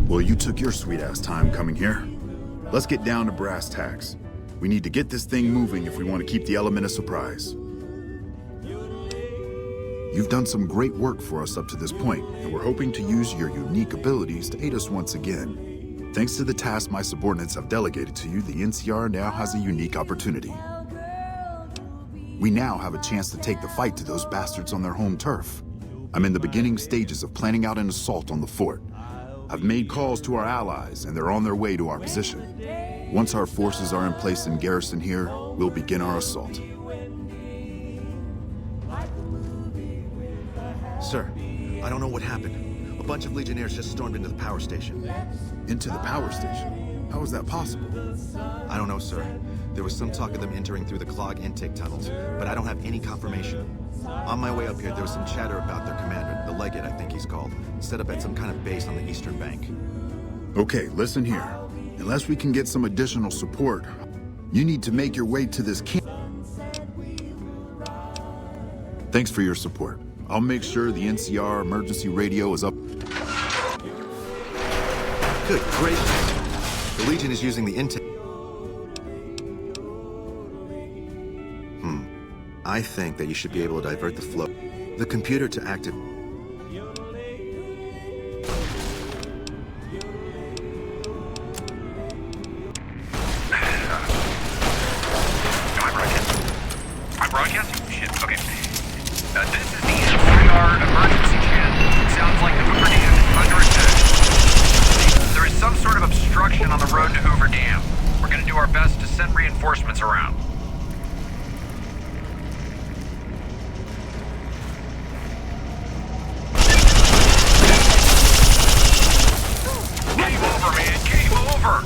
Well, you took your sweet-ass time coming here. Let's get down to brass tacks. We need to get this thing moving if we want to keep the element of surprise. You've done some great work for us up to this point, and we're hoping to use your unique abilities to aid us once again. Thanks to the task my subordinates have delegated to you, the NCR now has a unique opportunity. We now have a chance to take the fight to those bastards on their home turf. I'm in the beginning stages of planning out an assault on the fort. I've made calls to our allies, and they're on their way to our position. Once our forces are in place in garrison here, we'll begin our assault. Sir, I don't know what happened. A bunch of Legionnaires just stormed into the power station. Into the power station? How is that possible? I don't know, sir. There was some talk of them entering through the clog intake tunnels, but I don't have any confirmation. On my way up here, there was some chatter about their commander, the Legate I think he's called, set up at some kind of base on the eastern bank. Okay, listen here. Unless we can get some additional support, you need to make your way to this camp. Thanks for your support. I'll make sure the NCR emergency radio is up. Good gracious. The Legion is using the intake. I think that you should be able to divert the flow. The computer to active. I'm broadcasting? Shit, okay. This is the NCR emergency channel. Sounds like the Hoover Dam is under attack. There is some sort of obstruction on the road to Hoover Dam. We're gonna do our best to send reinforcements around. Game over, man. Game over!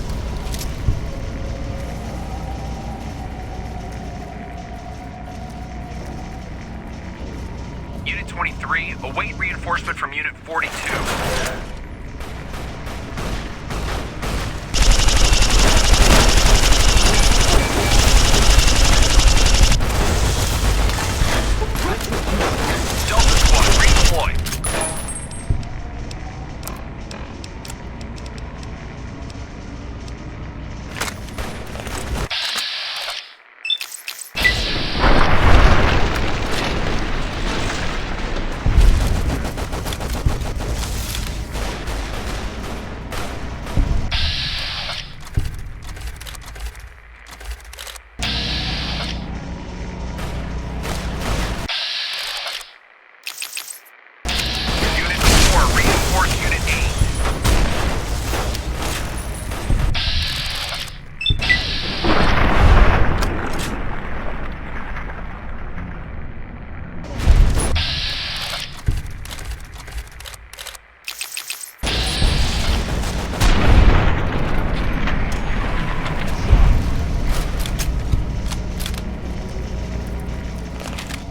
Unit 23, await reinforcement from Unit 42. Delta Squad, redeploy.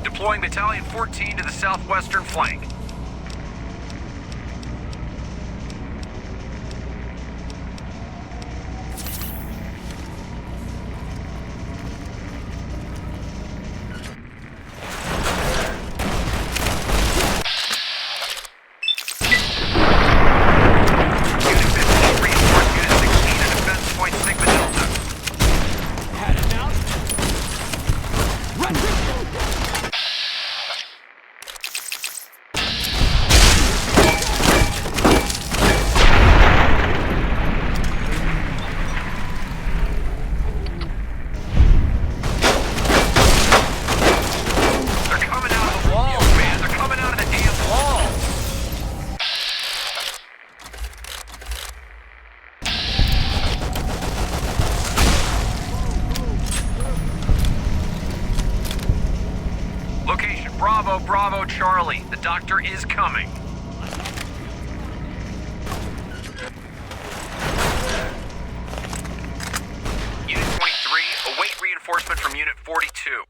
Deploying Battalion 14 to the southwestern flank. Bravo, Bravo, Charlie. The doctor is coming. Unit 23, await reinforcement from Unit 42.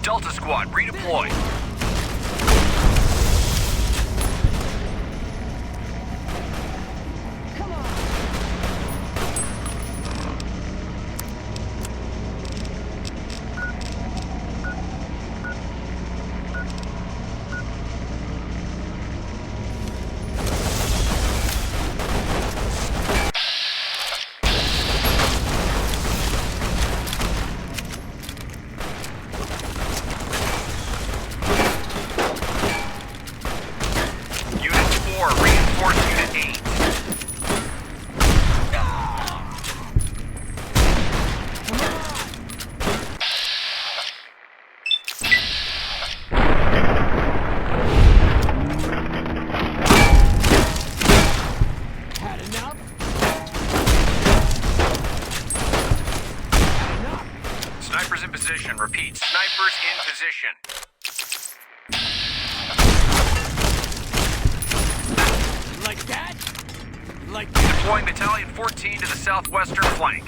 Delta Squad, redeploy. Snipers in position. Like that? Like that? Deploying Battalion 14 to the southwestern flank.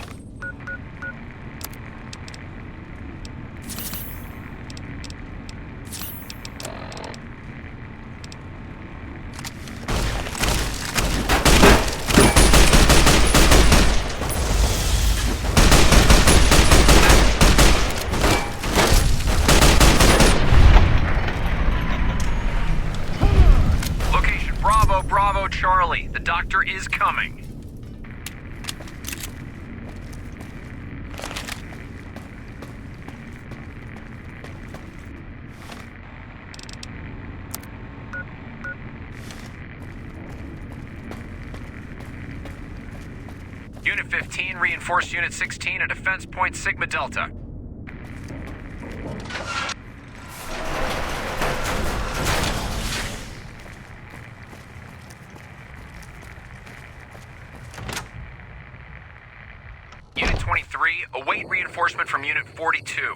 Bravo, Charlie. The doctor is coming. Unit 15, reinforce Unit 16 at Defense Point Sigma Delta. Unit 23, await reinforcement from Unit 42.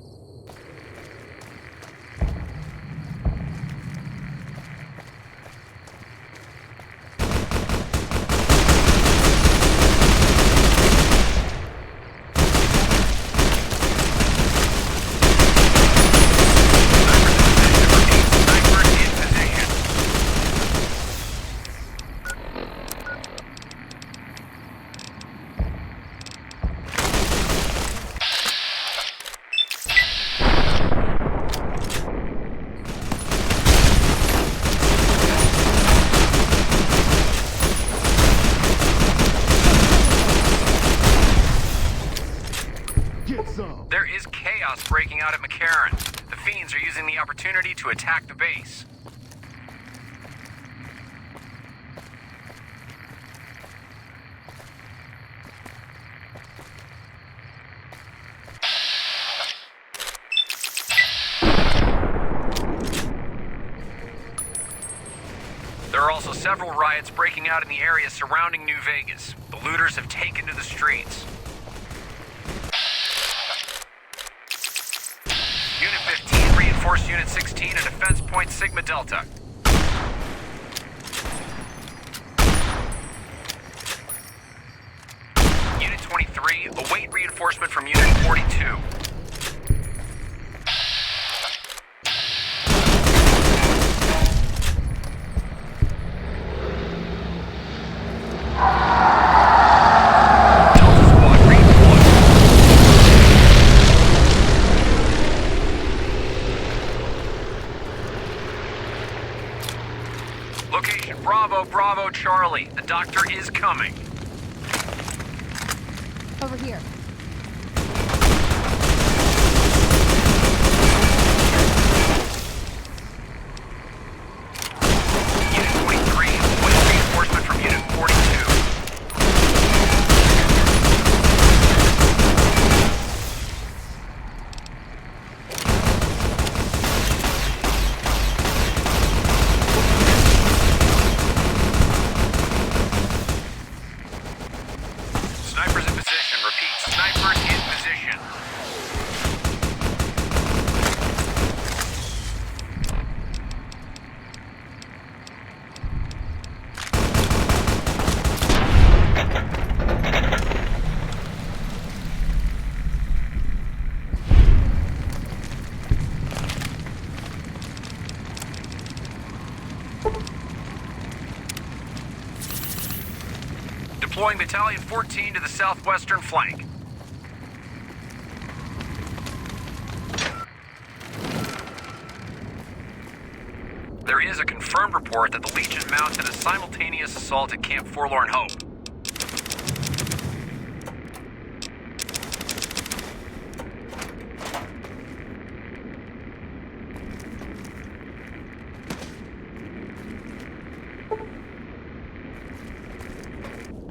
Snipers in position. There is chaos breaking out at McCarran. The Fiends are using the opportunity to attack the base. There are also several riots breaking out in the area surrounding New Vegas. The looters have taken to the streets. Unit 15, reinforce Unit 16 at Defense Point Sigma Delta. Unit 23, await reinforcement from Unit 42. Delta Squad redeployed. Location Bravo, Charlie. The doctor is coming. Over here. Unit 23, await reinforcement from Unit 42. Snipers in position. Repeat, snipers in position. Deploying Battalion 14 to the southwestern flank. There is a confirmed report that the Legion mounted a simultaneous assault at Camp Forlorn Hope.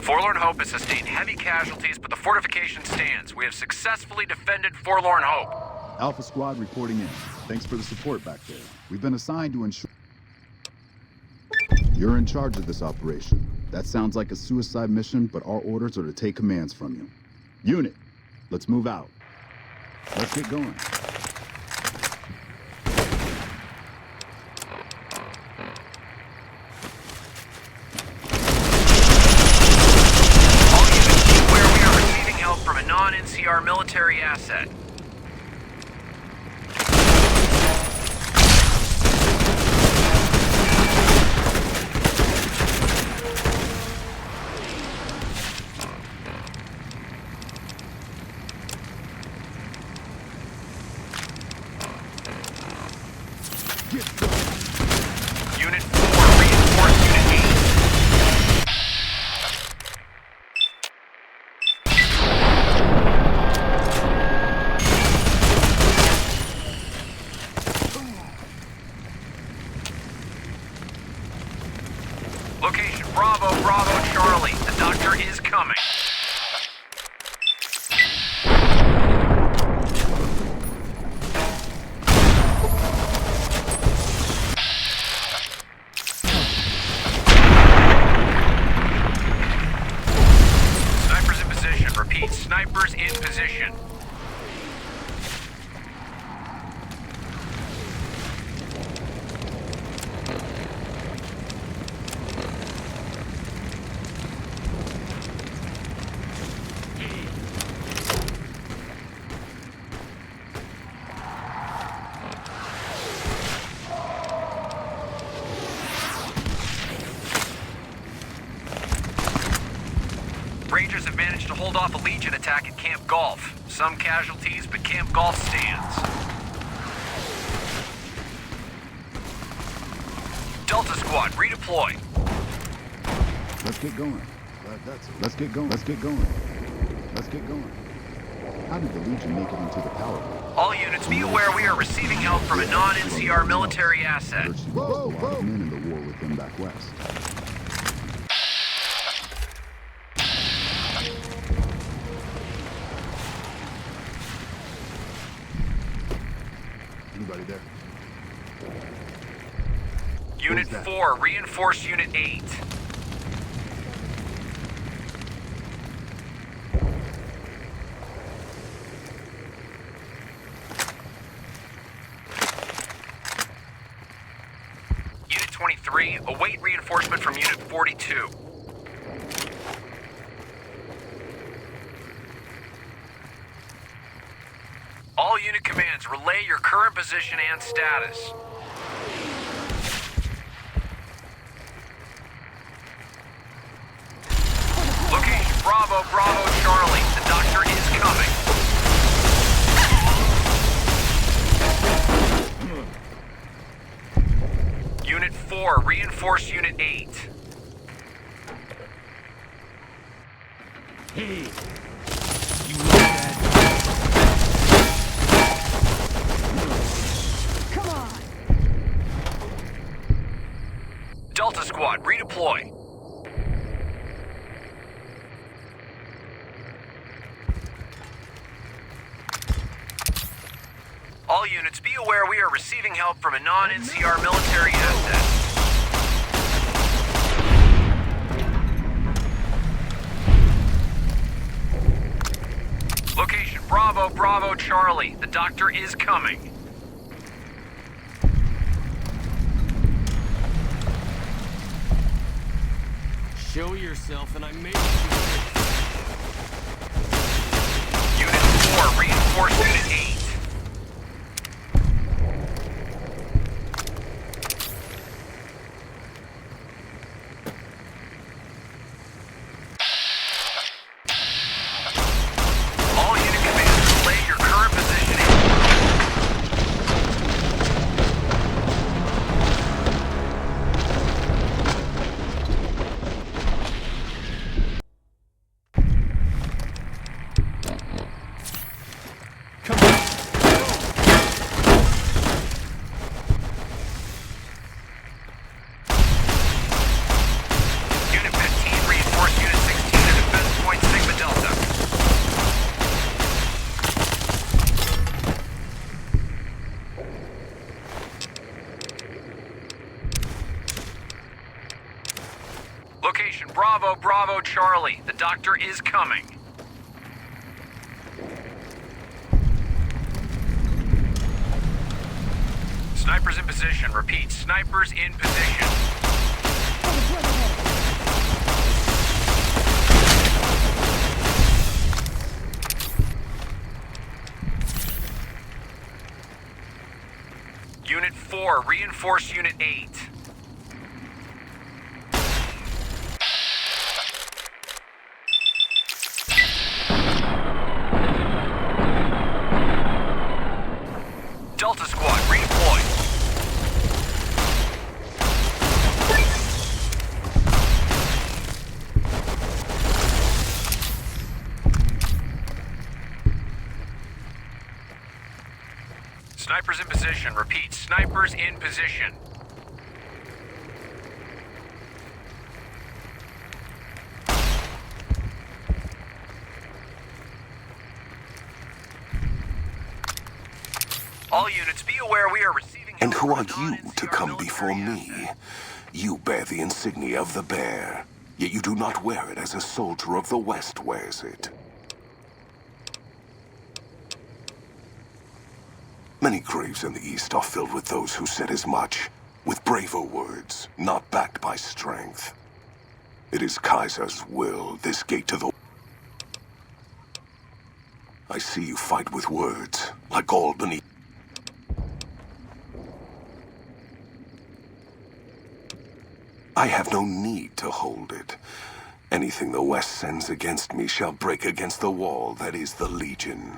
Forlorn Hope has sustained heavy casualties, but the fortification stands. We have successfully defended Forlorn Hope. Alpha Squad reporting in. Thanks for the support back there. We've been assigned to ensure... You're in charge of this operation. That sounds like a suicide mission, but our orders are to take commands from you. Unit, let's move out. Let's get going. NCR military asset. Unit 4, reinforce Unit 8. Location Bravo, Bravo, Charlie. The doctor is coming. Snipers in position. Repeat, snipers in position. Rangers have managed to hold off a Legion attack at Camp Golf. Some casualties, but Camp Golf stands. Delta Squad, redeploy. Let's get going. Let's get going. Let's get going. Let's get going. How did the Legion make it into the power plant? All units, be aware we are receiving help from a non-NCR military asset. There's a lot of men in the war with them back west. Anybody there? Unit 4, reinforce Unit 8. Unit 23, await reinforcement from Unit 42. All unit commands, relay your current position and status. Location Bravo, Bravo, Charlie. The doctor is coming. Unit 4, reinforce Unit 8. Hey! You want that? Come on! Delta Squad, redeploy. All units, be aware we are receiving help from a non-NCR military asset. Location Bravo, Bravo, Charlie. The doctor is coming. Show yourself and I may Unit 4, reinforce Unit 8. All unit commands, relay your current positioning. Unit 15, reinforce Unit 16 at defense point Sigma Delta. Location Bravo, Bravo, Charlie. The doctor is coming. Snipers in position. Repeat, snipers in position. reinforce Unit 8. Delta Squad, redeploy. Snipers in position. Repeat, snipers in position. All units, be aware we are receiving... And who are you non-NCR to come military before me? assets. You bear the insignia of the bear, yet you do not wear it as a soldier of the West wears it. Many graves in the East are filled with those who said as much, with braver words, not backed by strength. It is Kaiser's will, this gate to the... I see you fight with words, like all beneath... I have no need to hold it. Anything the West sends against me shall break against the wall that is the Legion.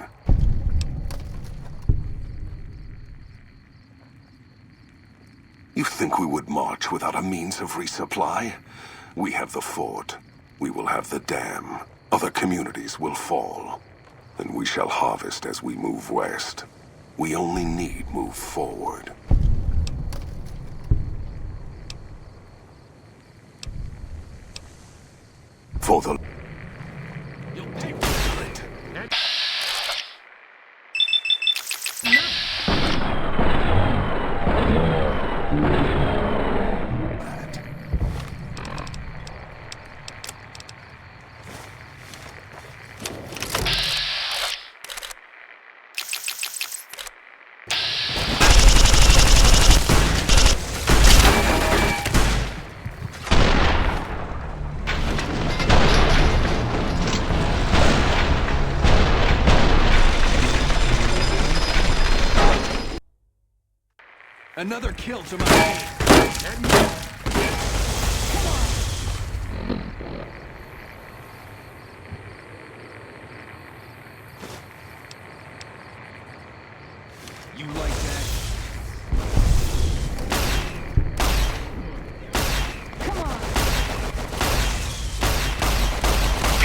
You think we would march without a means of resupply? We have the fort. We will have the dam. Other communities will fall. And we shall harvest as we move west. We only need move forward. For the... You'll pay for it. Another kill to my team. You like that?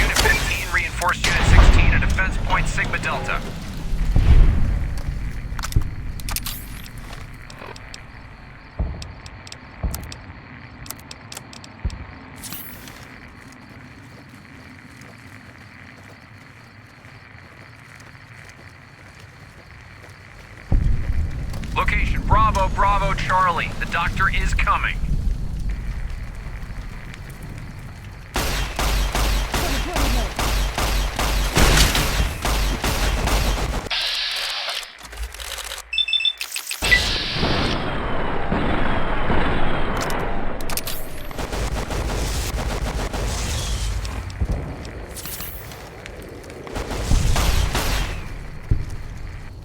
Unit 15, reinforce Unit 16 at Defense Point Sigma Delta. Location, Bravo, Bravo, Charlie. The doctor is coming.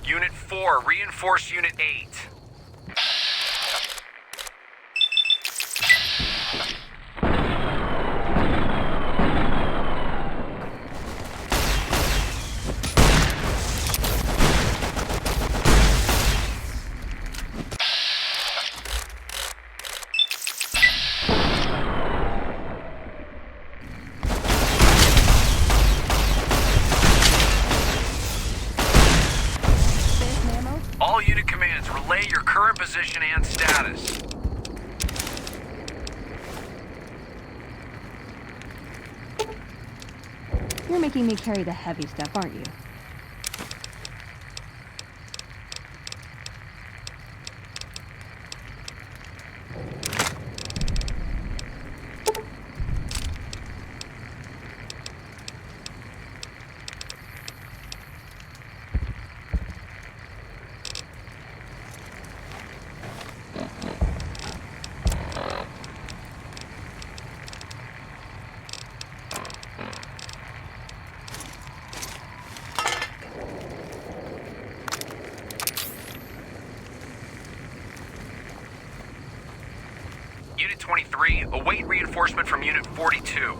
Unit 4, reinforce Unit 8. All unit commands, relay your current position and status. You're making me carry the heavy stuff, aren't you? 3. Await reinforcement from Unit 42.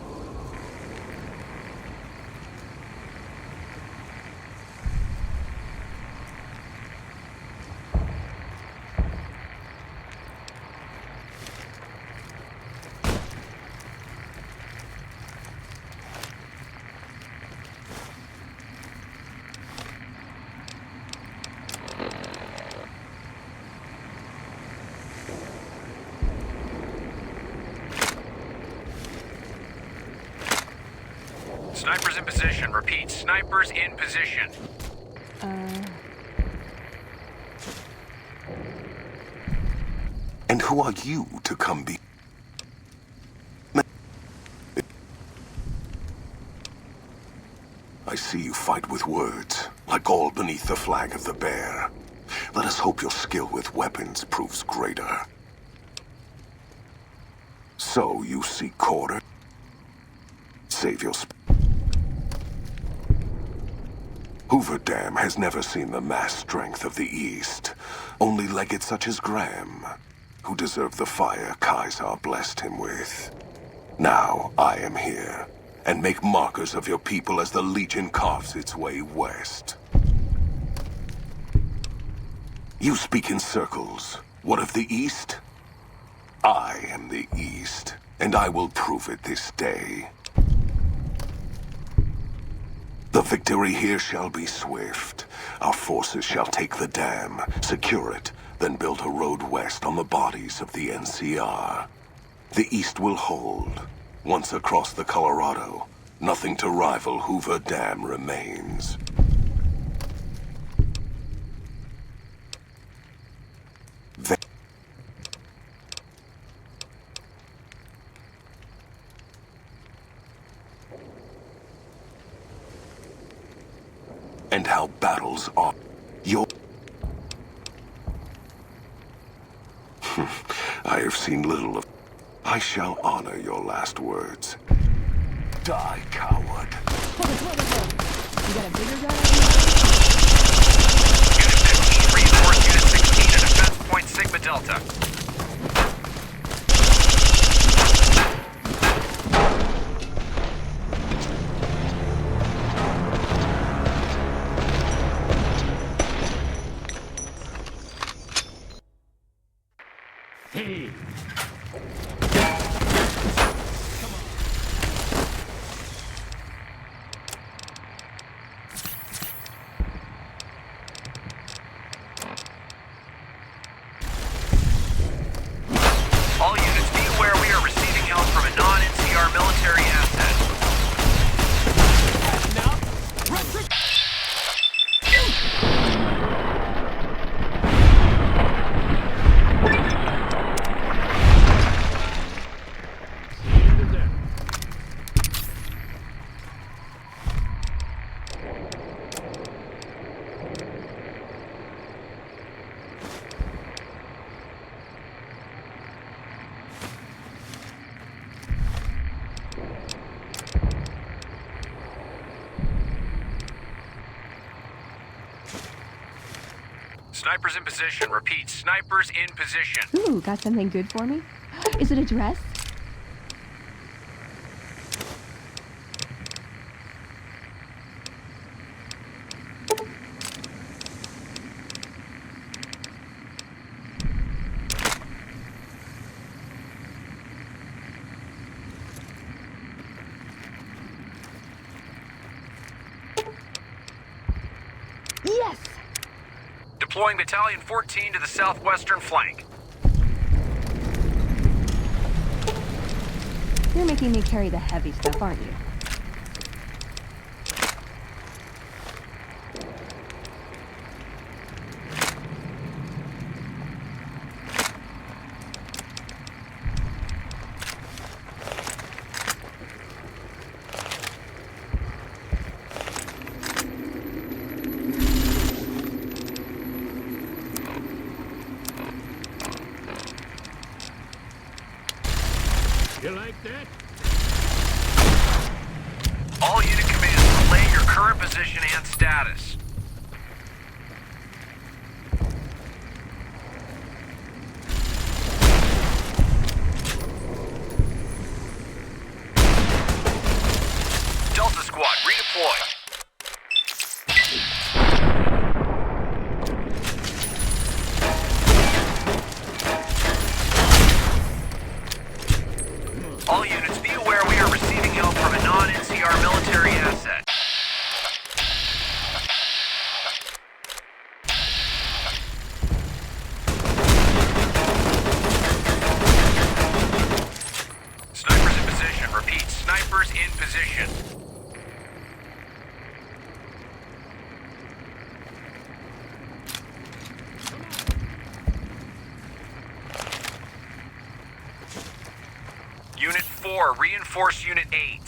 Snipers in position. Repeat, snipers in position. And who are you to come be... I see you fight with words, like all beneath the flag of the bear. Let us hope your skill with weapons proves greater. So you seek quarter? Save your... Hoover Dam has never seen the mass strength of the East. Only legates such as Graham, who deserve the fire Kaiser blessed him with. Now I am here, and make markers of your people as the Legion carves its way west. You speak in circles. What of the East? I am the East, and I will prove it this day. The victory here shall be swift. Our forces shall take the dam, secure it, then build a road west on the bodies of the NCR. The East will hold. Once across the Colorado, nothing to rival Hoover Dam remains. And how battles are your... I have seen little of... I shall honor your last words. Die, coward. You got a bigger gun? Unit 15, reinforce Unit 16 at defense point Sigma Delta. All units, be aware we are receiving help from a non-NCR military asset. Snipers in position. Repeat, snipers in position. Ooh, got something good for me? Is it a dress? Yes! Deploying Battalion 14 to the southwestern flank. You're making me carry the heavy stuff, aren't you? You like that? All unit commands, relay your current position and status. squad, redeploy. All units, be aware we are receiving help from a non-NCR military asset. Snipers in position. Repeat, snipers in position. Unit 4, reinforce Unit 8.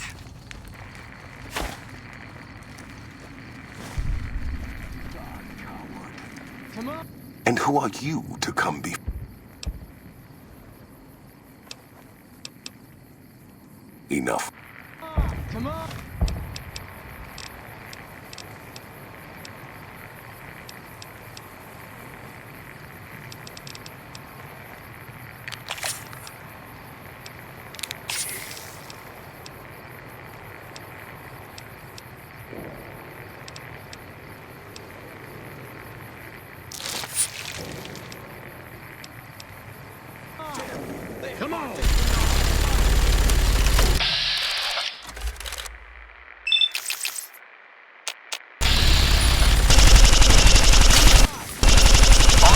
And who are you to come be? Enough. Come on! Come on! All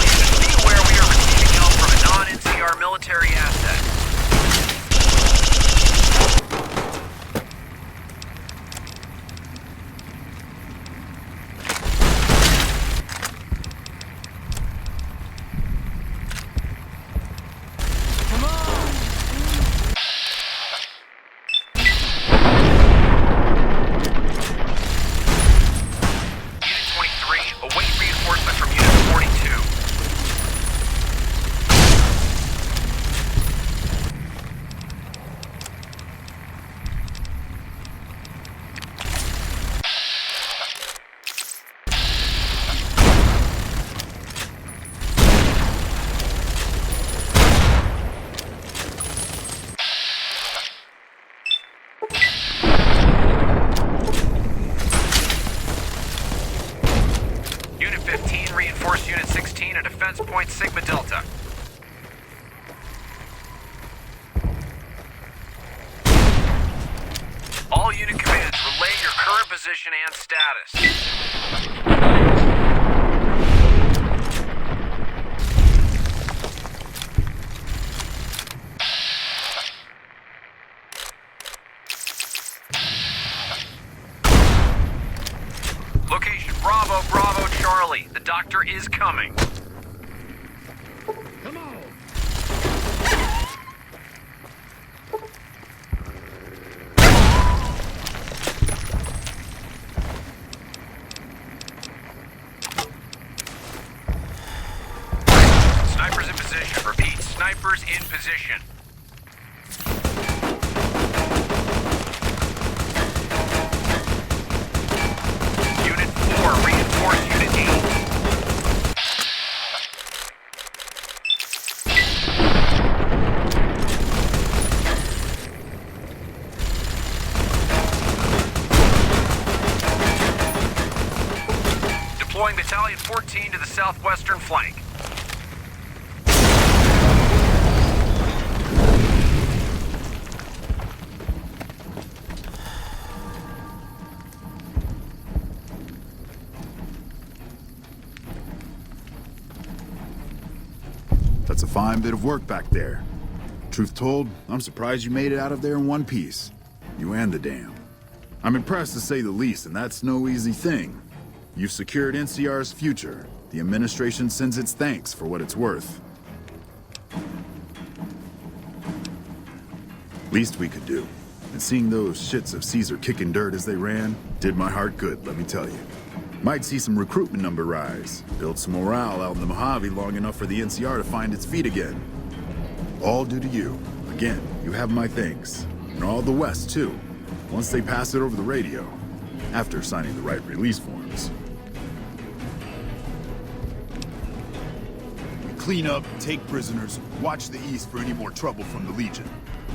units, be aware we are receiving help from a non-NCR military asset. Come on! Unit 23, await reinforcement from Unit 42. Unit 15, reinforce Unit 16 at Defense Point Sigma Delta. All unit commands, relay your current position and status. Location, Bravo, Bravo, Charlie. The doctor is coming. Come on! Snipers in position. Repeat, snipers in position. Unit 4, reinforce Unit 8. Deploying Battalion 14 to the southwestern flank. That's a fine bit of work back there. Truth told, I'm surprised you made it out of there in one piece. You and the dam. I'm impressed to say the least, and that's no easy thing. You've secured NCR's future. The administration sends its thanks for what it's worth. Least we could do. And seeing those shits of Caesar kicking dirt as they ran did my heart good, let me tell you. Might see some recruitment number rise, build some morale out in the Mojave long enough for the NCR to find its feet again. All due to you. Again, you have my thanks. And all the West, too. Once they pass it over the radio. After signing the right release forms. We clean up, take prisoners, watch the East for any more trouble from the Legion.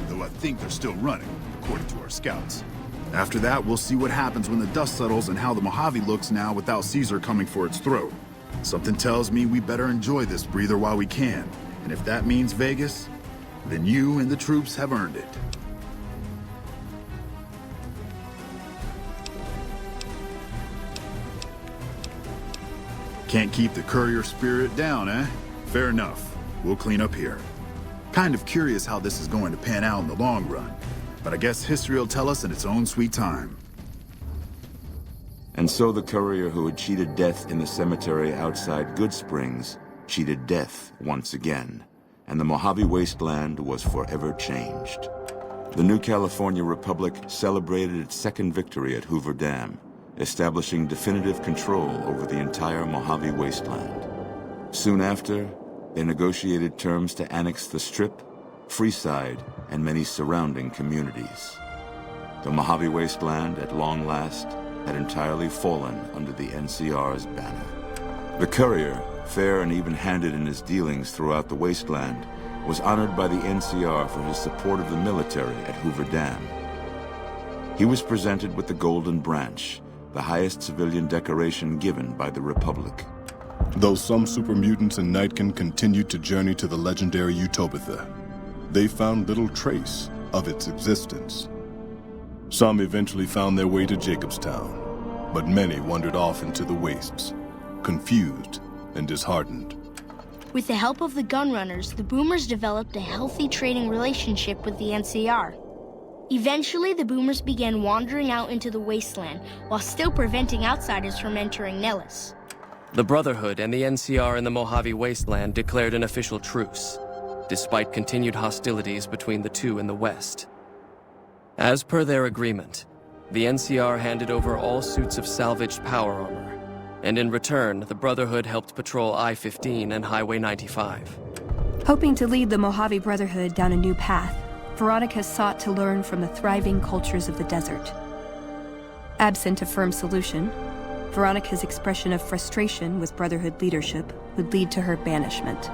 Though I think they're still running, according to our scouts. After that, we'll see what happens when the dust settles and how the Mojave looks now without Caesar coming for its throat. Something tells me we better enjoy this breather while we can. And if that means Vegas, then you and the troops have earned it. Can't keep the courier spirit down, eh? Fair enough. We'll clean up here. Kind of curious how this is going to pan out in the long run. But I guess history will tell us in its own sweet time. And so the courier who had cheated death in the cemetery outside Good Springs cheated death once again, and the Mojave wasteland was forever changed. The new California Republic celebrated its second victory at Hoover Dam, establishing definitive control over the entire Mojave wasteland. Soon after, they negotiated terms to annex the Strip, Freeside, and many surrounding communities. The Mojave wasteland, at long last, had entirely fallen under the NCR's banner. The courier, fair and even-handed in his dealings throughout the wasteland, was honored by the NCR for his support of the military at Hoover Dam. He was presented with the Golden Branch, the highest civilian decoration given by the Republic. Though some super mutants in Nightkin continued to journey to the legendary Utopia, they found little trace of its existence. Some eventually found their way to Jacobstown, but many wandered off into the wastes, confused and disheartened. With the help of the Gunrunners, the Boomers developed a healthy trading relationship with the NCR. Eventually, the Boomers began wandering out into the wasteland while still preventing outsiders from entering Nellis. The Brotherhood and the NCR in the Mojave wasteland declared an official truce, despite continued hostilities between the two in the west. As per their agreement, the NCR handed over all suits of salvaged power armor, and in return, the Brotherhood helped patrol I-15 and Highway 95. Hoping to lead the Mojave Brotherhood down a new path, Veronica sought to learn from the thriving cultures of the desert. Absent a firm solution, Veronica's expression of frustration with Brotherhood leadership would lead to her banishment.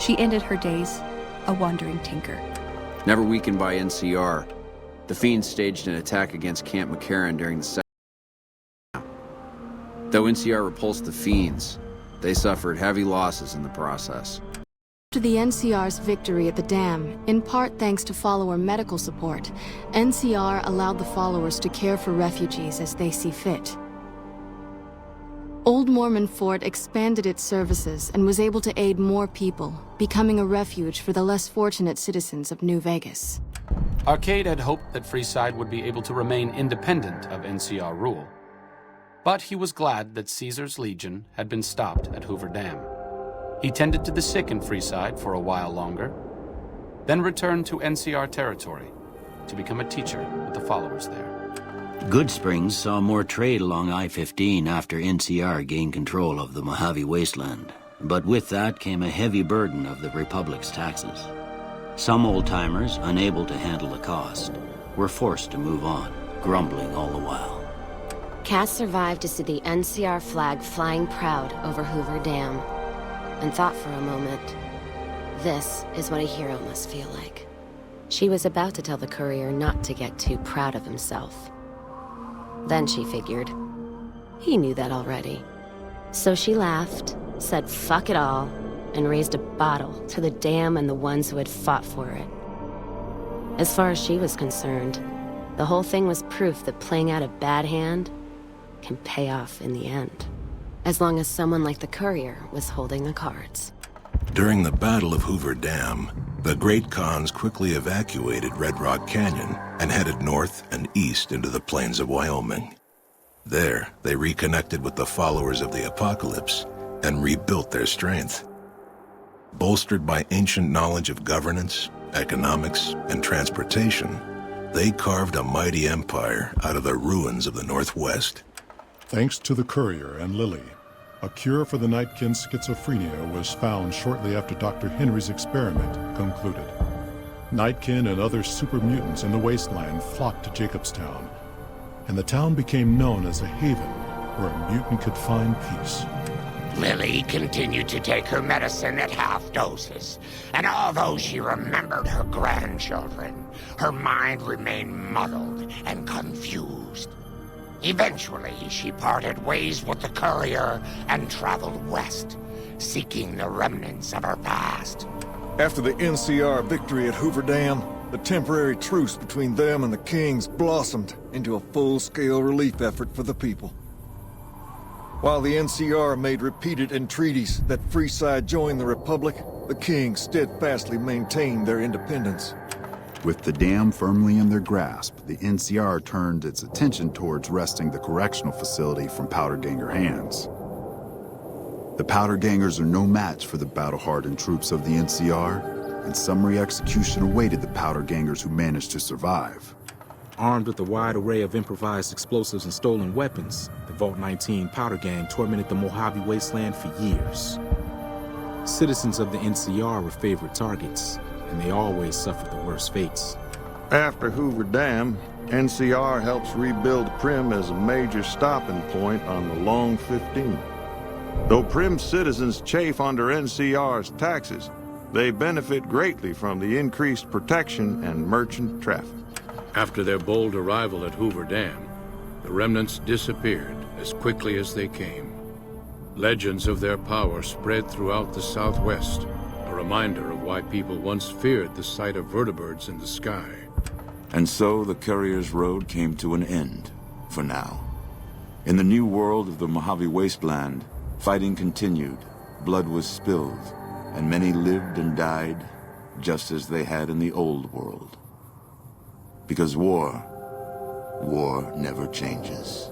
She ended her days a wandering tinker. Never weakened by NCR, the Fiends staged an attack against Camp McCarran during the second. Though NCR repulsed the Fiends, they suffered heavy losses in the process. After the NCR's victory at the dam, in part thanks to follower medical support, NCR allowed the followers to care for refugees as they see fit. Old Mormon Fort expanded its services and was able to aid more people, becoming a refuge for the less fortunate citizens of New Vegas. Arcade had hoped that Freeside would be able to remain independent of NCR rule. But he was glad that Caesar's Legion had been stopped at Hoover Dam. He tended to the sick in Freeside for a while longer, then returned to NCR territory to become a teacher with the followers there. Good Springs saw more trade along I-15 after NCR gained control of the Mojave wasteland. But with that came a heavy burden of the Republic's taxes. Some old-timers, unable to handle the cost, were forced to move on, grumbling all the while. Cass survived to see the NCR flag flying proud over Hoover Dam, and thought for a moment, this is what a hero must feel like. She was about to tell the courier not to get too proud of himself. Then she figured, he knew that already. So she laughed, said fuck it all, and raised a bottle to the dam and the ones who had fought for it. As far as she was concerned, the whole thing was proof that playing out a bad hand can pay off in the end, as long as someone like the courier was holding the cards. During the Battle of Hoover Dam, the Great Khans quickly evacuated Red Rock Canyon and headed north and east into the plains of Wyoming. There, they reconnected with the followers of the Apocalypse and rebuilt their strength. Bolstered by ancient knowledge of governance, economics, and transportation, they carved a mighty empire out of the ruins of the Northwest. Thanks to the courier and Lily, a cure for the Nightkin's schizophrenia was found shortly after Dr. Henry's experiment concluded. Nightkin and other super mutants in the wasteland flocked to Jacobstown, and the town became known as a haven where a mutant could find peace. Lily continued to take her medicine at half doses, and although she remembered her grandchildren, her mind remained muddled and confused. Eventually, she parted ways with the courier and traveled west, seeking the remnants of her past. After the NCR victory at Hoover Dam, the temporary truce between them and the Kings blossomed into a full-scale relief effort for the people. While the NCR made repeated entreaties that Freeside join the Republic, the Kings steadfastly maintained their independence. With the dam firmly in their grasp, the NCR turned its attention towards wresting the correctional facility from Powderganger hands. The Powdergangers are no match for the battle-hardened troops of the NCR, and summary execution awaited the Powdergangers who managed to survive. Armed with a wide array of improvised explosives and stolen weapons, the Vault 19 Powder Gang tormented the Mojave Wasteland for years. Citizens of the NCR were favorite targets, and they always suffered the worst fates. After Hoover Dam, NCR helps rebuild Primm as a major stopping point on the Long 15. Though Primm citizens chafe under NCR's taxes, they benefit greatly from the increased protection and merchant traffic. After their bold arrival at Hoover Dam, the remnants disappeared as quickly as they came. Legends of their power spread throughout the Southwest, a reminder of why people once feared the sight of vertibirds in the sky. And so the Courier's Road came to an end, for now. In the new world of the Mojave Wasteland, fighting continued, blood was spilled, and many lived and died just as they had in the old world. Because war never changes.